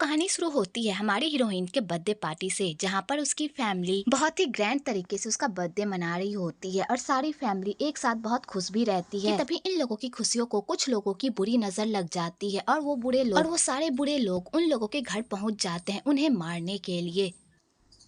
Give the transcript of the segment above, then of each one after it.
कहानी शुरू होती है हमारी हीरोइन के बर्थडे पार्टी से, जहाँ पर उसकी फैमिली बहुत ही ग्रैंड तरीके से उसका बर्थडे मना रही होती है और सारी फैमिली एक साथ बहुत खुश भी रहती है। तभी इन लोगों की खुशियों को कुछ लोगों की बुरी नजर लग जाती है और वो सारे बुरे लोग उन लोगों के घर पहुंच जाते हैं उन्हें मारने के लिए।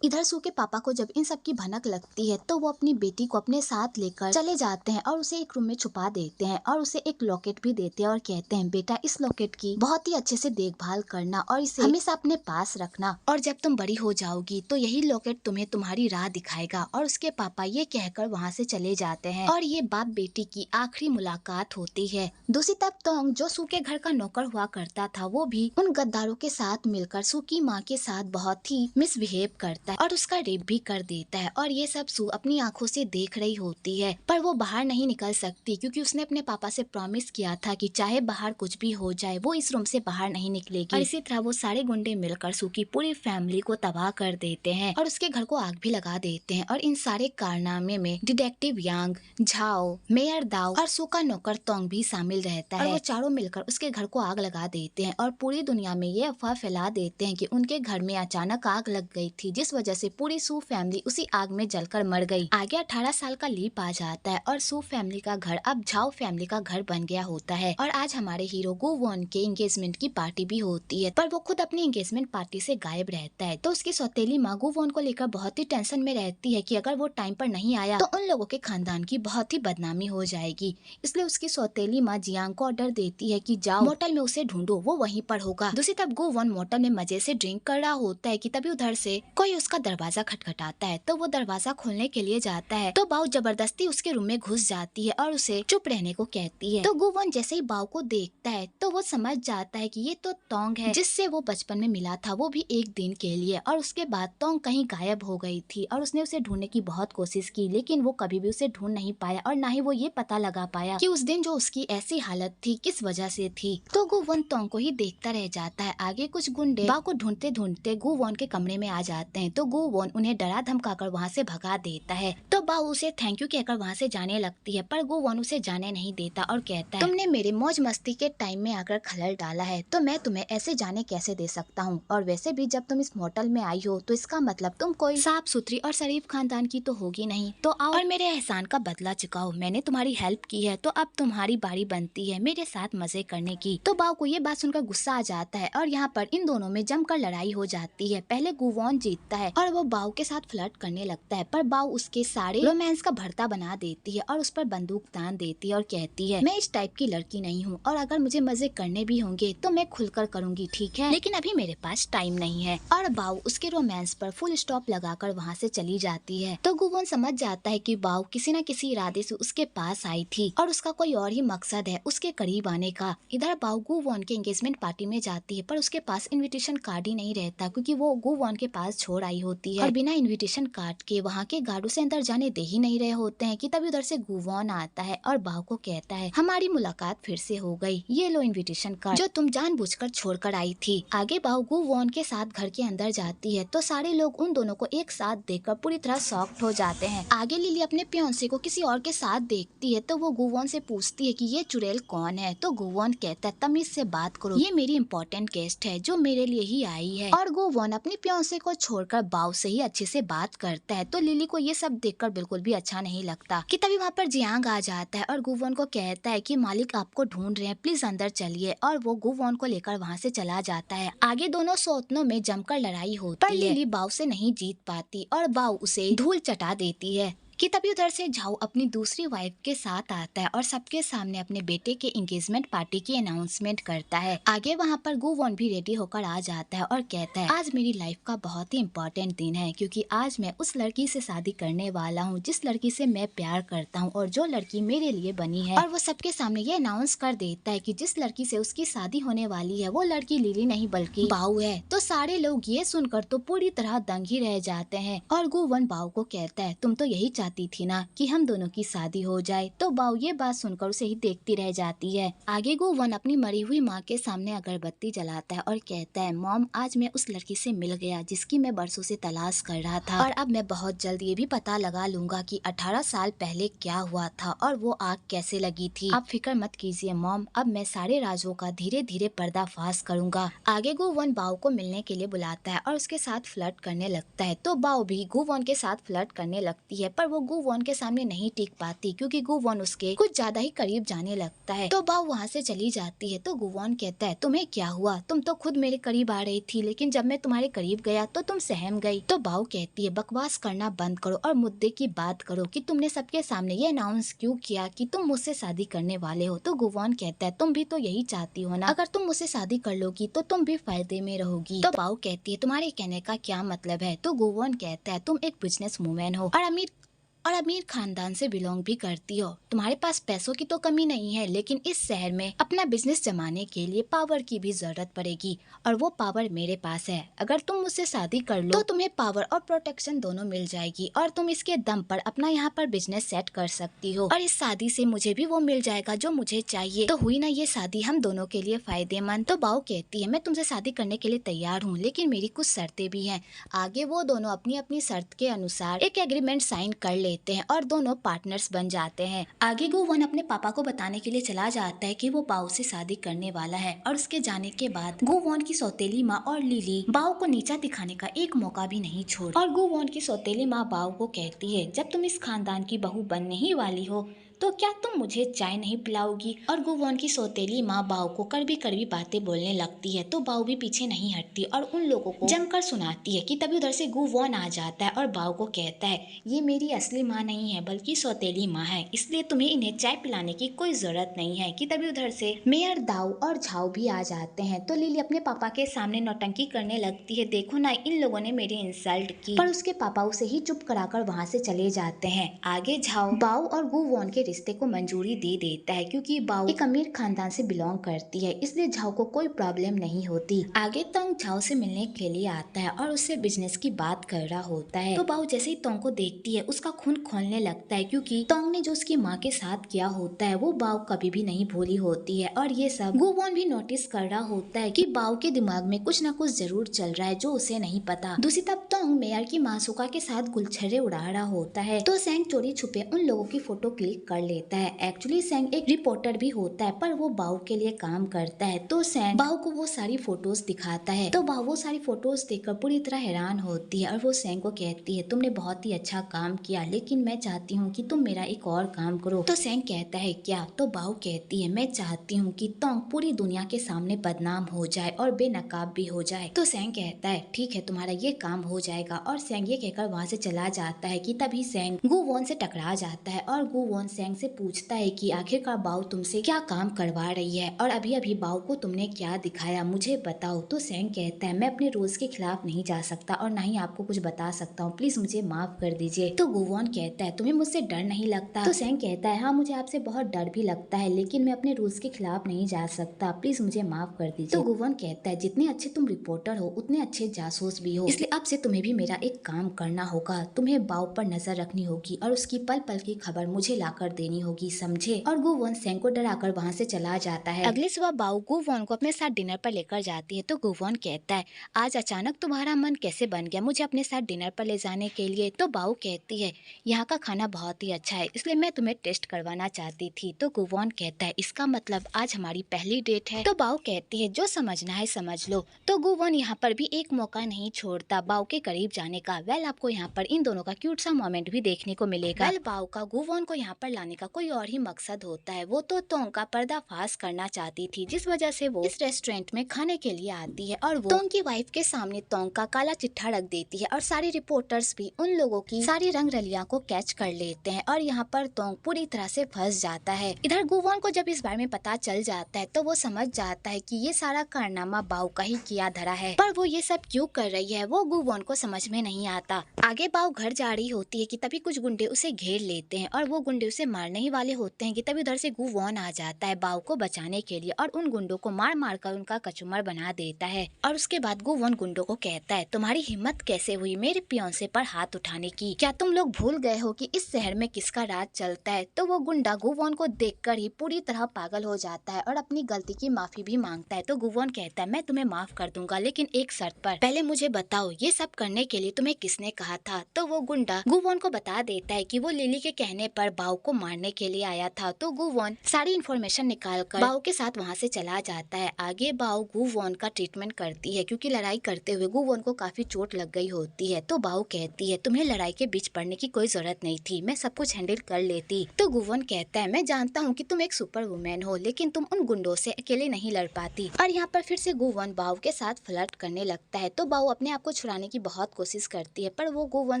इधर सू के पापा को जब इन सब की भनक लगती है तो वो अपनी बेटी को अपने साथ लेकर चले जाते हैं और उसे एक रूम में छुपा देते हैं और उसे एक लॉकेट भी देते हैं और कहते हैं बेटा इस लॉकेट की बहुत ही अच्छे से देखभाल करना और इसे हमेशा अपने पास रखना, और जब तुम बड़ी हो जाओगी तो यही लॉकेट तुम्हें तुम्हारी राह दिखाएगा। और उसके पापा ये कहकर वहाँ से चले जाते हैं और ये बाप बेटी की आखिरी मुलाकात होती है। दूसरी तरफ तोंग जो सू के घर का नौकर हुआ करता था वो भी उन गद्दारों के साथ मिलकर सू की माँ के साथ बहुत ही मिसबिहेव करता है और उसका रेप भी कर देता है। और ये सब सू अपनी आंखों से देख रही होती है, पर वो बाहर नहीं निकल सकती क्योंकि उसने अपने पापा से प्रॉमिस किया था कि चाहे बाहर कुछ भी हो जाए वो इस रूम से बाहर नहीं निकलेगी। और इसी तरह वो सारे गुंडे मिलकर सू की पूरी फैमिली को तबाह कर देते हैं और उसके घर को आग भी लगा देते हैं। और इन सारे कारनामे में डिटेक्टिव यांग, झाओ, मेयर दाओ और सू का नौकर तोंग भी शामिल रहता है और वो चारों मिलकर उसके घर को आग लगा देते हैं और पूरी दुनिया में ये अफवाह फैला देते हैं कि उनके घर में अचानक आग लग गई थी, जिस वजह से पूरी सू फैमिली उसी आग में जलकर मर गई। आगे 18 साल का लीप आ जाता है और सू फैमिली का घर अब झाओ फैमिली का घर बन गया होता है। और आज हमारे हीरो गु वॉन के एंगेजमेंट की पार्टी भी होती है, पर वो खुद अपनी एंगेजमेंट पार्टी से गायब रहता है। तो उसकी सौतेली माँ गु वॉन को लेकर बहुत ही टेंशन में रहती है कि अगर वो टाइम पर नहीं आया तो उन लोगों के खानदान की बहुत ही बदनामी हो जाएगी। इसलिए उसकी सौतेली माँ जियांग को ऑर्डर देती है कि जाओ मोटल में उसे ढूंढो, वो वहीं पर होगा। दूसरी तरफ गु वॉन मोटल में मजे से ड्रिंक कर रहा होता है कि तभी उधर से कोई उसका दरवाजा खटखटाता है। तो वो दरवाजा खोलने के लिए जाता है तो बाऊ जबरदस्ती उसके रूम में घुस जाती है और उसे चुप रहने को कहती है। तो गु वॉन जैसे ही बाऊ को देखता है तो वो समझ जाता है कि ये तो तोंग है जिससे वो बचपन में मिला था, वो भी एक दिन के लिए। और उसके बाद तोंग कहीं गायब हो गई थी और उसने उसे ढूंढने की बहुत कोशिश की, लेकिन वो कभी भी उसे ढूंढ नहीं पाया और ना ही वो ये पता लगा पाया कि उस दिन जो उसकी ऐसी हालत थी किस वजह से थी। तो गु वॉन तोंग को ही देखता रह जाता है। आगे कुछ गुंडे बाऊ को ढूंढते ढूंढते गु वॉन के कमरे में आ जाते हैं तो गु वॉन उन्हें डरा धमकाकर वहाँ से भगा देता है। तो बाऊ उसे थैंक यू कहकर वहाँ से जाने लगती है, पर गु वॉन उसे जाने नहीं देता और कहता है तुमने मेरे मौज मस्ती के टाइम में आकर खलल डाला है तो मैं तुम्हें ऐसे जाने कैसे दे सकता हूँ। और वैसे भी जब तुम इस मोटल में आई हो तो इसका मतलब तुम कोई साफ सुथरी और शरीफ खानदान की तो होगी नहीं, तो आओ और मेरे एहसान का बदला चुकाओ। मैंने तुम्हारी हेल्प की है तो अब तुम्हारी बारी बनती है मेरे साथ मजे करने की। तो बाऊ को ये बात सुनकर गुस्सा आ जाता है और यहाँ पर इन दोनों में जमकर लड़ाई हो जाती है। पहले गु वॉन जीतता है और वो बाऊ के साथ फ्लर्ट करने लगता है, पर बाऊ उसके सारे रोमांस का भरता बना देती है और उस पर बंदूक तान देती है और कहती है मैं इस टाइप की लड़की नहीं हूँ और अगर मुझे मजे करने भी होंगे तो मैं खुलकर करूंगी, ठीक है, लेकिन अभी मेरे पास टाइम नहीं है। और बाऊ उसके रोमांस पर फुल स्टॉप लगाकर वहाँ से चली जाती है। तो गु वॉन समझ जाता है कि बाऊ किसी न किसी इरादे से उसके पास आई थी और उसका कोई और ही मकसद है उसके करीब आने का। इधर बाऊ गु वॉन के एंगेजमेंट पार्टी में जाती है पर उसके पास इन्विटेशन कार्ड ही नहीं रहता क्योंकि वो गु वॉन के पास छोड़ आई होती है और बिना इन्विटेशन कार्ड के वहाँ के गार्डों से अंदर जाने दे ही नहीं रहे होते हैं कि तभी उधर से गु वॉन आता है और बाऊ को कहता है हमारी मुलाकात फिर से हो गई, ये लो इन्विटेशन कार्ड जो तुम जानबूझकर छोड़कर आई थी। आगे बाऊ गु वॉन के साथ घर के अंदर जाती है तो सारे लोग उन दोनों को एक साथ देखकर पूरी तरह शॉक्ड हो जाते हैं। आगे लिली अपने फियांसे को किसी और के साथ देखती है तो वो गु वॉन से पूछती है कि ये चुड़ैल कौन है। तो गु वॉन कहता है तमीज से बात करो, ये मेरी इम्पोर्टेंट गेस्ट है जो मेरे लिए ही आई है। और गु वॉन अपनी फियांसे को छोड़कर बाऊ से ही अच्छे से बात करता है। तो लिली को ये सब देखकर बिल्कुल भी अच्छा नहीं लगता कि तभी वहाँ पर जियांग आ जाता है और गु वॉन को कहता है कि मालिक आपको ढूंढ रहे हैं, प्लीज अंदर चलिए। और वो गु वॉन को लेकर वहाँ से चला जाता है। आगे दोनों सौतनों में जमकर लड़ाई होती है पर लिली बाऊ से नहीं जीत पाती और बाऊ उसे धूल चटा देती है कि तभी उधर से झाओ अपनी दूसरी वाइफ के साथ आता है और सबके सामने अपने बेटे के एंगेजमेंट पार्टी की अनाउंसमेंट करता है। आगे वहाँ पर गु वॉन भी रेडी होकर आ जाता है और कहता है आज मेरी लाइफ का बहुत ही इम्पोर्टेंट दिन है क्योंकि आज मैं उस लड़की से शादी करने वाला हूँ जिस लड़की से मैं प्यार करता हूँ और जो लड़की मेरे लिए बनी है। और वो सबके सामने ये अनाउंस कर देता है कि जिस लड़की से उसकी शादी होने वाली है वो लड़की लिली नहीं बल्कि बाऊ है। तो सारे लोग ये सुनकर तो पूरी तरह दंग ही रह जाते हैं और गु वॉन बाऊ को कहता है तुम तो यही चाहती थी ना कि हम दोनों की शादी हो जाए। तो बाऊ ये बात सुनकर उसे ही देखती रह जाती है। आगे गुवन अपनी मरी हुई माँ के सामने अगरबत्ती जलाता है और कहता है, मॉम आज मैं उस लड़की से मिल गया जिसकी मैं बरसों से तलाश कर रहा था, और अब मैं बहुत जल्द ये भी पता लगा लूंगा कि 18 साल पहले क्या हुआ था और वो आग कैसे लगी थी। आप फिक्र मत कीजिए मॉम, अब मैं सारे राजों का धीरे धीरे पर्दाफाश करूंगा। आगे गुवन बाऊ को मिलने के लिए बुलाता है और उसके साथ फ्लर्ट करने लगता है। तो बाऊ भी गुवन के साथ फ्लर्ट करने लगती है, पर वो गुवन के सामने नहीं टिक पाती क्योंकि गुवन उसके कुछ ज्यादा ही करीब जाने लगता है। तो बाऊ वहाँ से चली जाती है। तो गुवन कहता है, तुम्हें क्या हुआ? तुम तो खुद मेरे करीब आ रही थी, लेकिन जब मैं तुम्हारे करीब गया तो तुम सहम गई। तो बाऊ कहती है, बकवास करना बंद करो और मुद्दे की बात करो कि तुमने सबके सामने ये अनाउंस क्यों किया कि तुम मुझसे शादी करने वाले हो। तो गुवन कहता है, तुम भी तो यही चाहती हो ना, अगर तुम मुझसे शादी कर लोगी तो तुम भी फायदे में रहोगी। तो बाऊ कहती है, तुम्हारे कहने का क्या मतलब है? तो गुवन कहता है, तुम एक बिजनेस वूमेन हो और अमीर खानदान से बिलोंग भी करती हो। तुम्हारे पास पैसों की तो कमी नहीं है, लेकिन इस शहर में अपना बिजनेस जमाने के लिए पावर की भी जरूरत पड़ेगी, और वो पावर मेरे पास है। अगर तुम मुझसे शादी कर लो तो तुम्हें पावर और प्रोटेक्शन दोनों मिल जाएगी, और तुम इसके दम पर अपना यहाँ पर बिजनेस सेट कर सकती हो, और इस शादी से मुझे भी वो मिल जाएगा जो मुझे चाहिए। तो हुई ना ये शादी हम दोनों के लिए फायदेमंद। तो बाऊ कहती है, मैं तुमसे शादी करने के लिए तैयार हूँ, लेकिन मेरी कुछ शर्तें भी हैं। आगे वो दोनों अपनी अपनी शर्त के अनुसार एक एग्रीमेंट साइन कर लेते हैं और दोनों पार्टनर्स बन जाते हैं। आगे गुवन अपने पापा को बताने के लिए चला जाता है कि वो बाऊ से शादी करने वाला है, और उसके जाने के बाद गुवन की सौतेली माँ और लिली बाऊ को नीचा दिखाने का एक मौका भी नहीं छोड़, और गुवन की सौतेली माँ बाऊ को कहती है, जब तुम इस खानदान की बहू बनने ही वाली हो तो क्या तुम मुझे चाय नहीं पिलाओगी? और गुवन की सौतेली माँ बाऊ को कड़वी कड़वी बातें बोलने लगती है। तो बाऊ भी पीछे नहीं हटती और उन लोगों को जमकर सुनाती है कि तभी उधर से गुवन आ जाता है और बाऊ को कहता है, ये मेरी असली माँ नहीं है बल्कि सौतेली माँ है, इसलिए तुम्हें इन्हें चाय पिलाने की कोई जरूरत नहीं है। कि तभी उधर से मेयर दाऊ और झाऊ भी आ जाते हैं। तो लिली अपने पापा के सामने नौटंकी करने लगती है, देखो ना इन लोगों ने मेरी इंसल्ट की, पर उसके पापा उसे ही चुप कराकर वहाँ से चले जाते हैं। आगे झाऊ बाऊ और गुवन के रिश्ते को मंजूरी दे देता है, क्योंकि बाऊ एक अमीर खानदान से बिलोंग करती है, इसलिए झाऊ को कोई प्रॉब्लम नहीं होती। आगे तोंग झाऊ से मिलने के लिए आता है और उससे बिजनेस की बात कर रहा होता है। तो बाऊ जैसे ही तोंग को देखती है उसका खून खोलने लगता है, क्योंकि तोंग ने जो उसकी माँ के साथ किया होता है वो बाऊ कभी भी नहीं भूली होती है, और ये सब गुवन भी नोटिस कर रहा होता है कि बाऊ के दिमाग में कुछ न कुछ जरूर चल रहा है जो उसे नहीं पता। दूसरी तरफ तोंग मेयर की मासूका के साथ गुलछर्रे उड़ा रहा होता है। तो सेंग चोरी छुपे उन लोगों की फोटो क्लिक कर लेता है। एक्चुअली सेंग एक रिपोर्टर भी होता है, पर वो बाऊ के लिए काम करता है। तो सेंग बाऊ को वो सारी फोटोज दिखाता है। तो बाऊ वो सारी फोटोज देखकर पूरी तरह हैरान होती है और वो सेंग को कहती है, तुमने बहुत ही अच्छा काम किया, लेकिन मैं चाहती हूँ कि तुम मेरा एक और काम करो। तो सेंग कहता है, क्या? तो बाऊ कहती है, मैं चाहती हूँ कि तोंग पूरी दुनिया के सामने बदनाम हो जाए और बेनकाब भी हो जाए। तो सेंग कहता है, ठीक है तुम्हारा ये काम हो जाएगा, और सेंग ये कहकर वहाँ से चला जाता है। कि तभी सेंग गुवन से टकरा जाता है और गुवन सेंग से पूछता है कि आखिरकार बाऊ तुमसे क्या काम करवा रही है, और अभी अभी बाऊ को तुमने क्या दिखाया, मुझे बताओ। तो सेंग कहता है, मैं अपने रूल्स के खिलाफ नहीं जा सकता और ना ही आपको कुछ बता सकता हूँ, प्लीज मुझे माफ कर दीजिए। तो गुवन कहता है, तुम्हें मुझसे डर नहीं लगता? तो सेंग कहता है, हाँ मुझे आपसे बहुत डर भी लगता है, लेकिन मैं अपने रूल्स के खिलाफ नहीं जा सकता, प्लीज मुझे माफ कर दीजिए। तो गुवन कहता है, जितने अच्छे तुम रिपोर्टर हो उतने अच्छे जासूस भी हो, इसलिए अब से तुम्हें भी मेरा एक काम करना होगा, तुम्हें बाऊ पर नजर रखनी होगी और उसकी पल पल की खबर मुझे लाकर देनी होगी, समझे? और गुवन सेंग को डराकर वहाँ से चला जाता है। अगली सुबह बाऊ गुवन को अपने साथ डिनर पर लेकर जाती है। तो गुवन कहता है, आज अचानक तुम्हारा मन कैसे बन गया मुझे अपने साथ डिनर पर ले जाने के लिए? तो बाऊ कहती है, यहाँ का खाना बहुत ही अच्छा है, इसलिए मैं तुम्हें टेस्ट करवाना चाहती थी। तो गुवन कहता है, इसका मतलब आज हमारी पहली डेट है? तो बाऊ कहती है, जो समझना है समझ लो। तो गुवन यहाँ पर भी एक मौका नहीं छोड़ता बाऊ के करीब जाने का। वेल आपको यहाँ पर इन दोनों का क्यूट सा मोमेंट भी देखने को मिलेगा। वेल बाऊ का गुवन को यहाँ पर लाने का कोई और ही मकसद होता है, वो तो तोंग का पर्दाफाश करना चाहती थी, जिस वजह से वो इस रेस्टोरेंट में खाने के लिए आती है, और वो तोंग की वाइफ के सामने तोंग का काला चिट्ठा रख देती है, और सारी रिपोर्टर्स भी उन लोगों की सारी रंग रलियां को कैच कर लेते हैं, और यहाँ पर तोंग पूरी तरह से फंस जाता है। इधर गुवन को जब इस बारे में पता चल जाता है तो वो समझ जाता है कि ये सारा कारनामा बाऊ का ही किया धरा है, पर वो ये सब क्यों कर रही है वो गुवन को समझ में नहीं आता। आगे बाऊ घर जा रही होती है कि तभी कुछ गुंडे उसे घेर लेते हैं और वो गुंडे उसे मारने ही वाले होते हैं कि तभी उधर से गु वॉन आ जाता है बाव को बचाने के लिए और उन गुंडों को मार मार कर उनका कचूमर बना देता है। और उसके बाद गु वॉन गुंडों को कहता है, तुम्हारी हिम्मत कैसे हुई मेरे पियोंसे पर हाथ उठाने की? क्या तुम लोग भूल गए हो कि इस शहर में किसका राज चलता है? तो वो गुंडा गु वॉन को देखकर ही पूरी तरह पागल हो जाता है और अपनी गलती की माफी भी मांगता है। तो गु वॉन कहता है, मैं तुम्हें माफ कर दूंगा लेकिन एक शर्त पर। पहले मुझे बताओ ये सब करने के लिए तुम्हें किसने कहा था? तो वो गुंडा गु वॉन को बता देता है कि वो लिली के कहने पर बाव को मारने के लिए आया था। तो गु वॉन सारी इन्फॉर्मेशन निकाल कर बाव के साथ वहाँ से चला जाता है। आगे बाव गु वॉन का ट्रीटमेंट करती है क्योंकि लड़ाई करते हुए गु वॉन को काफी चोट लग गई होती है। तो बाव कहती है, तुम्हें लड़ाई के बीच पड़ने की कोई जरूरत नहीं थी, मैं सब कुछ हैंडल कर लेती। तो गु वॉन कहता है, मैं जानता हूँ कि तुम एक सुपर वुमेन हो लेकिन तुम उन गुंडों से अकेले नहीं लड़ पाती। और यहाँ पर फिर से गु वॉन बाव के साथ फ्लर्ट करने लगता है। तो बाव अपने आप को छुड़ाने की बहुत कोशिश करती है पर वो गु वॉन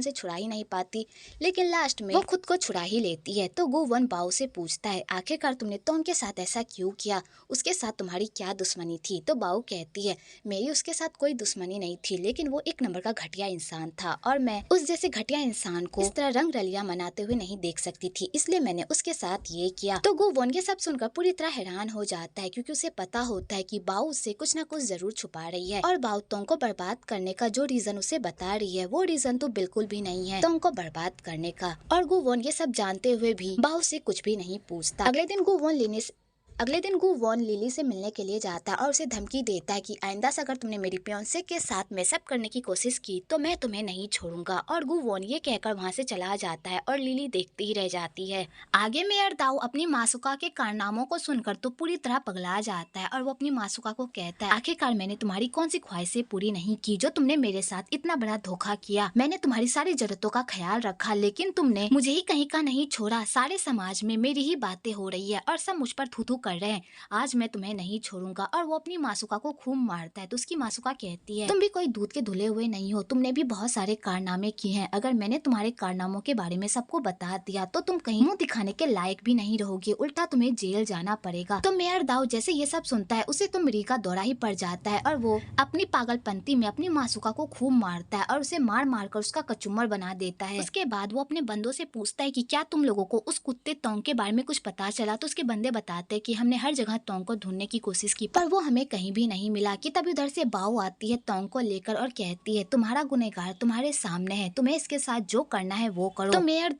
से छुड़ा ही नहीं पाती, लेकिन लास्ट में वो खुद को छुड़ा ही लेती है। तो गु वॉन बाव से पूछता है, आखिरकार तुमने टोंग के साथ ऐसा क्यों किया? उसके साथ तुम्हारी क्या दुश्मनी थी? तो बाव कहती है, मेरी उसके साथ कोई दुश्मनी नहीं थी लेकिन वो एक नंबर का घटिया इंसान था और मैं उस जैसे घटिया इंसान को इस तरह रंग रलिया मनाते हुए नहीं देख सकती थी, इसलिए मैंने उसके साथ ये किया। तो गु वॉन ये सब सुनकर पूरी तरह हैरान हो जाता है क्योंकि उसे पता होता है कि बाव उससे कुछ ना कुछ जरूर छुपा रही है और बाव टोंग को बर्बाद करने का जो रीजन उसे बता रही है वो रीजन तो बिल्कुल भी नहीं है टोंग को बर्बाद करने का। और गु वॉन ये सब जानते हुए भी बाव से कुछ भी नहीं पूछता। अगले दिन गु वॉन लिली से मिलने के लिए जाता है और उसे धमकी देता है कि आइंदा से अगर तुमने मेरी फियांसे के साथ मैसअप करने की कोशिश की तो मैं तुम्हें नहीं छोड़ूंगा। और गु वॉन ये कहकर वहां से चला जाता है और लिली देखती ही रह जाती है। आगे मेयर दाऊ अपनी मासूका के कारनामों को सुनकर तो पूरी तरह पगला जाता है और वो अपनी मासूका को कहता है, आखिरकार मैंने तुम्हारी कौन सी ख्वाहिशें पूरी नहीं की जो तुमने मेरे साथ इतना बड़ा धोखा किया? मैंने तुम्हारी सारी जरूरतों का ख्याल रखा लेकिन तुमने मुझे ही कहीं का नहीं छोड़ा। सारे समाज में मेरी ही बातें हो रही है और सब मुझ पर थू थू कर रहे हैं। आज मैं तुम्हें नहीं छोड़ूंगा। और वो अपनी मासूका को खूब मारता है। तो उसकी मासूका कहती है, तुम भी कोई दूध के धुले हुए नहीं हो, तुमने भी बहुत सारे कारनामे किए हैं। अगर मैंने तुम्हारे कारनामों के बारे में सबको बता दिया तो तुम कहीं मुंह दिखाने के लायक भी नहीं रहोगे, उल्टा तुम्हें जेल जाना पड़ेगा। तो मेयर दाऊ जैसे ये सब सुनता है उसे तो मिरी का दौरा ही पड़ जाता है और वो अपनी पागलपंती में अपनी मासूका को खूब मारता है और उसे मार मार कर उसका कचूमर बना देता है। उसके बाद वो अपने बंदों से पूछता है कि क्या तुम लोगों को उस कुत्ते टोंग के बारे में कुछ पता चला? तो उसके बंदे बताते हैं कि हमने हर जगह टोंग को ढूंढने की कोशिश की पर वो हमें कहीं भी नहीं मिला। कि तभी उधर से बाऊ आती है टोंग को लेकर और कहती है, तुम्हारा गुनहगार तुम्हारे सामने है, तुम्हें इसके साथ जो करना है वो करो। तो मेयर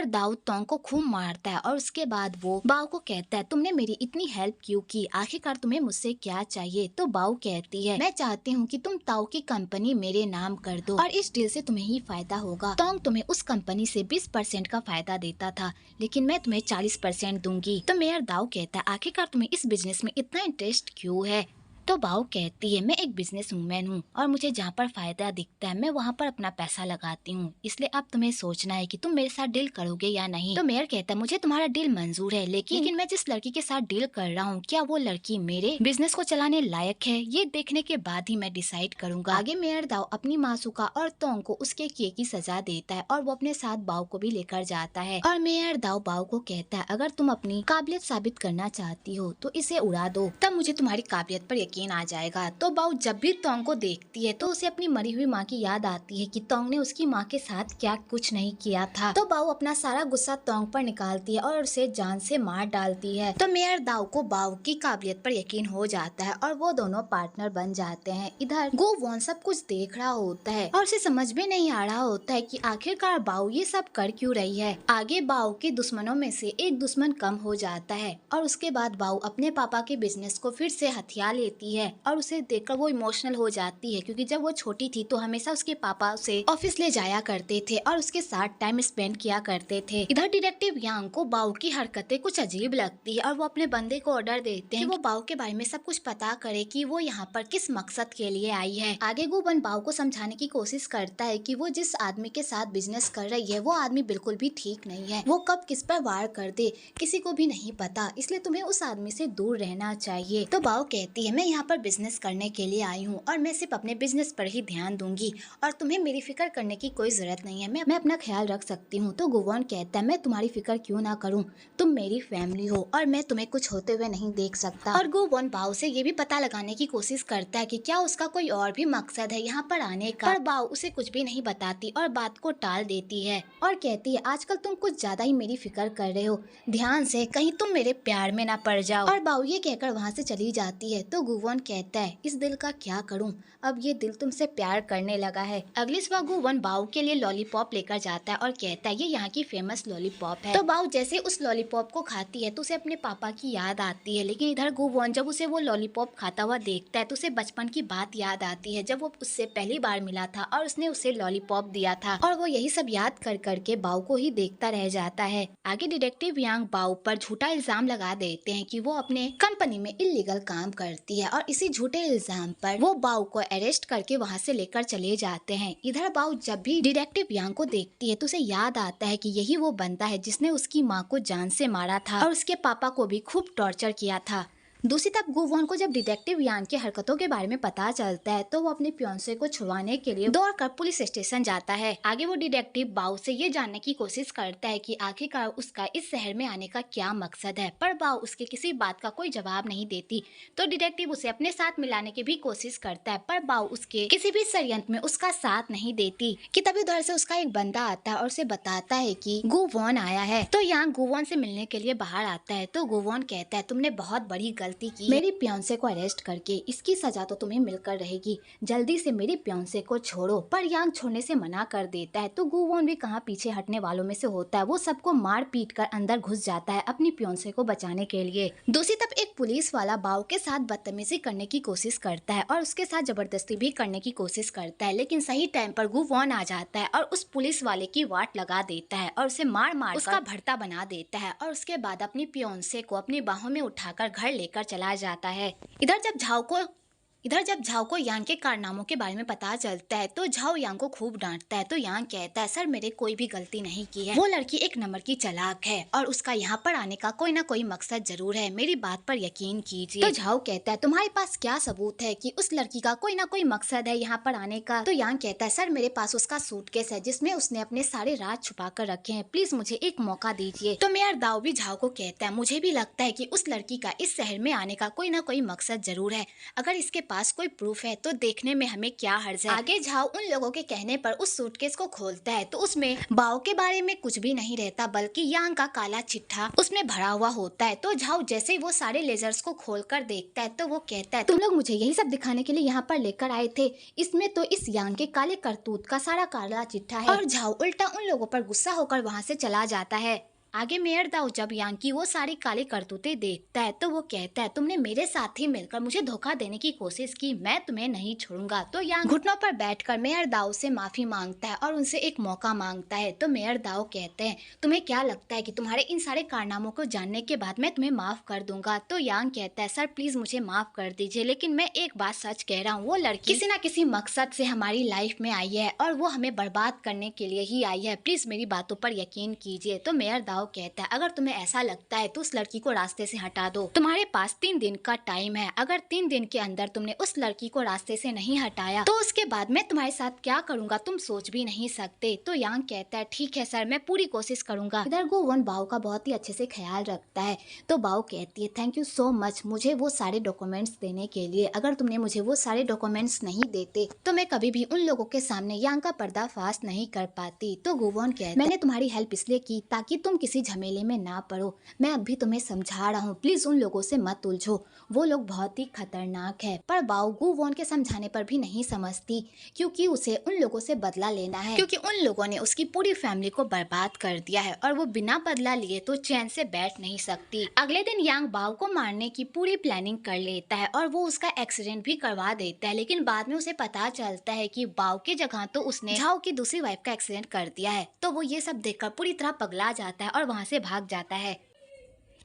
दाऊ टोंग को खूब मारता है और उसके बाद वो बाऊ को कहता है, तुमने मेरी इतनी हेल्प क्यों की? आखिरकार तुम्हें मुझसे क्या चाहिए? तो बाऊ कहती है, मैं चाहती हूँ कि तुम ताऊ की कंपनी मेरे नाम कर दो और इस डील से तुम्हें ही फायदा होगा। टोंग तुम्हें उस कंपनी से 20% का फायदा देता था लेकिन मैं तुम्हें 40% दूंगी। तो मेयर दाऊ कहता है, आखिरकार तुम्हें इस बिजनेस में इतना इंटरेस्ट क्यों है? तो बाऊ कहती है, मैं एक बिजनेस वूमेन हूँ और मुझे जहाँ पर फायदा दिखता है मैं वहाँ पर अपना पैसा लगाती हूँ, इसलिए अब तुम्हें सोचना है कि तुम मेरे साथ डील करोगे या नहीं। तो मेयर कहता है, मुझे तुम्हारा डील मंजूर है लेकिन मैं जिस लड़की के साथ डील कर रहा हूँ क्या वो लड़की मेरे बिजनेस को चलाने लायक है? ये देखने के बाद ही मैं डिसाइड करूंगा। आगे मेयर दाऊ अपनी मासूका और टोंग को उसके किए की सजा देता है और वो अपने साथ बाऊ को भी लेकर जाता है। और मेयर दाऊ बाऊ को कहता है, अगर तुम अपनी काबिलियत साबित करना चाहती हो तो इसे उड़ा दो, तब मुझे तुम्हारी काबिलियत पर यकीन आ जाएगा। तो बाऊ जब भी टोंग को देखती है तो उसे अपनी मरी हुई माँ की याद आती है कि टोंग ने उसकी माँ के साथ क्या कुछ नहीं किया था। तो बाऊ अपना सारा गुस्सा टोंग पर निकालती है और उसे जान से मार डालती है। तो मेयर दाऊ को बाऊ की काबिलियत पर यकीन हो जाता है और वो दोनों पार्टनर बन जाते हैं। इधर गो वॉन सब कुछ देख रहा होता है और उसे समझ में नहीं आ रहा होता है कि आखिरकार बाऊ ये सब कर क्यों रही है। आगे बाऊ के दुश्मनों में से एक दुश्मन कम हो जाता है और उसके बाद बाऊ अपने पापा के बिजनेस को फिर से हथिया लेती है और उसे देखकर वो इमोशनल हो जाती है क्योंकि जब वो छोटी थी तो हमेशा उसके पापा उसे ऑफिस ले जाया करते थे और उसके साथ टाइम स्पेंड किया करते थे। इधर डिटेक्टिव यांग को बाऊ की हरकतें कुछ अजीब लगती है और वो अपने बंदे को ऑर्डर देते हैं कि वो बाऊ के बारे में सब कुछ पता करे कि वो यहाँ पर किस मकसद के लिए आई है। आगे गुबन बाऊ को समझाने की कोशिश करता है कि वो जिस आदमी के साथ बिजनेस कर रही है वो आदमी बिल्कुल भी ठीक नहीं है, वो कब किस पर वार कर दे किसी को भी नहीं पता, इसलिए तुम्हें उस आदमी से दूर रहना चाहिए। तो बाऊ कहती है, मैं यहाँ पर बिजनेस करने के लिए आई हूँ और मैं सिर्फ अपने बिजनेस पर ही ध्यान दूंगी और तुम्हें मेरी फिक्र करने की कोई जरूरत नहीं है। मैं अपना ख्याल रख सकती हूँ। तो गुवॉन कहता है मैं तुम्हारी फिक्र क्यों ना करूँ, तुम मेरी फैमिली हो और मैं तुम्हें कुछ होते हुए नहीं देख सकता। और गुवॉन बाओ से ये भी पता लगाने की कोशिश करता है कि क्या उसका कोई और भी मकसद है यहाँ पर आने का, पर बाओ उसे कुछ भी नहीं बताती और बात को टाल देती है और कहती है आजकल तुम कुछ ज्यादा ही मेरी फिक्र कर रहे हो, ध्यान से कहीं तुम मेरे प्यार में ना पड़ जाओ। और बाओ ये कहकर वहाँ से चली जाती है। तो गुवॉन कहता है इस दिल का क्या करूं, अब ये दिल तुमसे प्यार करने लगा है। अगली सुबह गुवॉन बाओ के लिए लॉलीपॉप लेकर जाता है और कहता है ये यहाँ की फेमस लॉलीपॉप है। तो बाओ जैसे उस लॉलीपॉप को खाती है तो उसे अपने पापा की याद आती है, लेकिन इधर गुवॉन जब उसे वो लॉलीपॉप खाता हुआ देखता है तो उसे बचपन की बात याद आती है जब वो उससे पहली बार मिला था और उसने उसे लॉलीपॉप दिया था और वो यही सब याद कर करके बाओ को ही देखता रह जाता है। आगे डिटेक्टिव यांग बाओ पर झूठा इल्जाम लगा देते हैं कि वो अपने कंपनी में इलीगल काम करती है और इसी झूठे इल्जाम पर वो बाओ को अरेस्ट करके वहाँ से लेकर चले जाते हैं। इधर बाओ जब भी डिटेक्टिव यांग को देखती है तो उसे याद आता है कि यही वो बंदा है जिसने उसकी माँ को जान से मारा था और उसके पापा को भी खूब टॉर्चर किया था। दूसरी तरफ गुवॉन को जब डिटेक्टिव यान की हरकतों के बारे में पता चलता है तो वो अपने फियांसे को छुड़वाने के लिए दौड़कर पुलिस स्टेशन जाता है। आगे वो डिटेक्टिव बाओ से ये जानने की कोशिश करता है कि आखिरकार उसका इस शहर में आने का क्या मकसद है, पर बाओ उसके किसी बात का कोई जवाब नहीं देती। तो डिटेक्टिव उसे अपने साथ मिलाने की भी कोशिश करता है, पर बाओ उसके किसी भी षड्यंत्र में उसका साथ नहीं देती। कि तभी उधर से उसका एक बंदा आता है और उसे बताता है कि गुवॉन आया है। तो यहाँ गुवॉन से मिलने के लिए बाहर आता है। तो गुवॉन कहता है तुमने बहुत बड़ी गलती की, मेरी फियांसे को अरेस्ट करके, इसकी सजा तो तुम्हें मिलकर रहेगी, जल्दी से मेरी फियांसे को छोड़ो। पर यांग छोड़ने से मना कर देता है। तो गुवॉन भी कहाँ पीछे हटने वालों में से होता है, वो सबको मार पीट कर अंदर घुस जाता है अपनी फियांसे को बचाने के लिए। दूसरी तरफ एक पुलिस वाला बाओ के साथ बदतमीजी करने की कोशिश करता है और उसके साथ जबरदस्ती भी करने की कोशिश करता है, लेकिन सही टाइम पर गुवॉन आ जाता है और उस पुलिस वाले की वाट लगा देता है और उसे मार मार उसका भरता बना देता है और उसके बाद अपनी फियांसे को अपनी बाहों में उठाकर घर लेकर चला जाता है। इधर जब झाओ को यांग के कारनामों के बारे में पता चलता है तो झाओ यांग को खूब डांटता है। तो यांग कहता है सर मेरे कोई भी गलती नहीं की है, वो लड़की एक नंबर की चालाक है और उसका यहाँ पर आने का कोई ना कोई मकसद जरूर है, मेरी बात पर यकीन कीजिए। तो झाओ कहता है तुम्हारे पास क्या सबूत है कि उस लड़की का कोई ना कोई मकसद है यहाँ पर आने का। तो यांग कहता है सर मेरे पास उसका सूटकेस है जिसमें उसने अपने सारे राज छुपा कर रखे हैं, प्लीज मुझे एक मौका दीजिए। तो मेयर दाओ भी झाओ को कहता है मुझे भी लगता है कि उस लड़की का इस शहर में आने का कोई ना कोई मकसद जरूर है, अगर इसके पास कोई प्रूफ है तो देखने में हमें क्या हर्ज है। आगे झाओ उन लोगों के कहने पर उस सूटकेस को खोलता है तो उसमें बाओ के बारे में कुछ भी नहीं रहता बल्कि यांग का काला चिट्ठा उसमें भरा हुआ होता है। तो झाओ जैसे ही वो सारे लेजर्स को खोलकर देखता है तो वो कहता है तुम लोग मुझे यही सब दिखाने के लिए यहाँ पर लेकर आए थे, इसमें तो इस यांग के काले करतूत का सारा काला चिट्ठा है। और झाओ उल्टा उन लोगों पर गुस्सा होकर वहाँ से चला जाता है। आगे मेयर दाओ जब यांग की वो सारी काली करतूतें देखता है तो वो कहता है तुमने मेरे साथ ही मिलकर मुझे धोखा देने की कोशिश की, मैं तुम्हें नहीं छोड़ूंगा। तो यांग घुटनों पर बैठकर मेयर दाओ से माफी मांगता है और उनसे एक मौका मांगता है। तो मेयर दाओ कहते हैं तुम्हें क्या लगता है कि तुम्हारे इन सारे कारनामों को जानने के बाद मैं तुम्हें माफ कर दूंगा। तो यांग कहता है सर प्लीज मुझे माफ कर दीजिए, लेकिन मैं एक बात सच कह रहा हूँ, वो लड़की किसी न किसी मकसद से हमारी लाइफ में आई है और वो हमें बर्बाद करने के लिए ही आई है, प्लीज मेरी बातों पर यकीन कीजिए। तो मेयर दाओ कहता है अगर तुम्हें ऐसा लगता है तो उस लड़की को रास्ते से हटा दो, तुम्हारे पास 3 दिन का टाइम है, अगर 3 दिन के अंदर तुमने उस लड़की को रास्ते से नहीं हटाया तो उसके बाद मैं तुम्हारे साथ क्या करूंगा तुम सोच भी नहीं सकते। तो यांग कहता है ठीक है सर, मैं पूरी कोशिश करूंगा। इधर गुवॉन बाओ का बहुत ही अच्छे से ख्याल रखता है। तो बाओ कहती है थैंक यू सो मच मुझे वो सारे डॉक्यूमेंट्स देने के लिए, अगर तुमने मुझे वो सारे डॉक्यूमेंट्स नहीं देते तो मैं कभी भी उन लोगों के सामने यांग का पर्दाफाश नहीं कर पाती। तो गुवॉन कहता है मैंने तुम्हारी हेल्प इसलिए की ताकि तुम किसी झमेले में ना पड़ो, मैं अभी तुम्हें समझा रहा हूँ, प्लीज उन लोगों से मत उलझो, वो लोग बहुत ही खतरनाक है। पर बाओ गुवॉन के समझाने पर भी नहीं समझती क्योंकि उसे उन लोगों से बदला लेना है, क्योंकि उन लोगों ने उसकी पूरी फैमिली को बर्बाद कर दिया है और वो बिना बदला लिए तो चैन से बैठ नहीं सकती। अगले दिन यांग बाओ को मारने की पूरी प्लानिंग कर लेता है और वो उसका एक्सीडेंट भी करवा देता है, लेकिन बाद में उसे पता चलता है कि बाओ की जगह तो उसने झाओ की दूसरी वाइफ का एक्सीडेंट कर दिया है। तो वो ये सब देखकर पूरी तरह पगला जाता है और वहाँ से भाग जाता है।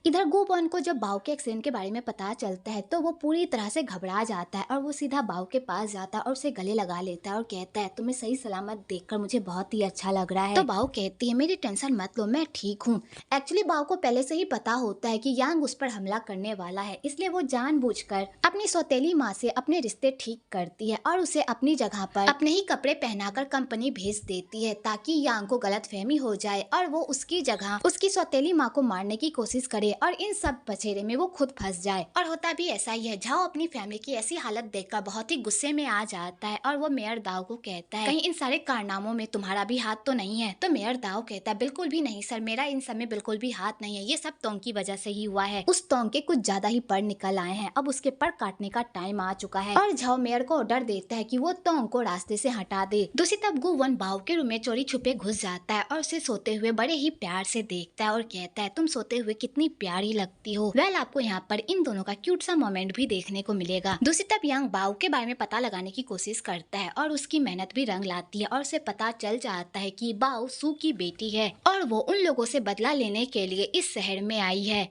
इधर गुबॉन को जब बाओ के एक्सीडेंट के बारे में पता चलता है तो वो पूरी तरह से घबरा जाता है और वो सीधा बाओ के पास जाता है और उसे गले लगा लेता है और कहता है तुम्हें सही सलामत देखकर मुझे बहुत ही अच्छा लग रहा है। तो बाओ कहती है मेरी टेंशन मत लो, मैं ठीक हूँ। एक्चुअली बाओ को पहले से ही पता होता है कि यांग उस पर हमला करने वाला है, इसलिए वो जानबूझकर अपनी सौतेली माँ से अपने रिश्ते ठीक करती है और उसे अपनी जगह पर अपने ही कपड़े पहनाकर कंपनी भेज देती है ताकि यांग को गलतफहमी हो जाए और वो उसकी जगह उसकी सौतेली माँ को मारने की कोशिश करे और इन सब पछेरे में वो खुद फंस जाए। और होता भी ऐसा ही है। झाओ अपनी फैमिली की ऐसी हालत देखकर बहुत ही गुस्से में आ जाता है और वो मेयर दाओ को कहता है कहीं इन सारे कारनामों में तुम्हारा भी हाथ तो नहीं है। तो मेयर दाओ कहता है बिल्कुल भी नहीं सर, मेरा इन सब में बिल्कुल भी हाथ नहीं है, ये सब तोंग की वजह से ही हुआ है। उस तोंग के कुछ ज्यादा ही पर निकल आए हैं, अब उसके पर काटने का टाइम आ चुका है। और झाओ मेयर को ऑर्डर देता है कि वो तोंग को रास्ते से हटा दे। दूसरी तरफ गुवन बाओ के रूम में चोरी छुपे घुस जाता है और उसे सोते हुए बड़े ही प्यार से देखता है और कहता है तुम सोते हुए कितनी प्यारी लगती हो। वेल आपको यहाँ पर इन दोनों का क्यूट सा मोमेंट भी देखने को मिलेगा। दूसरी तरफ यांग बाओ के बारे में पता लगाने की कोशिश करता है और उसकी मेहनत भी रंग लाती है और उसे पता चल जाता है कि बाओ सू की बेटी है और वो उन लोगों से बदला लेने के लिए इस शहर में आई है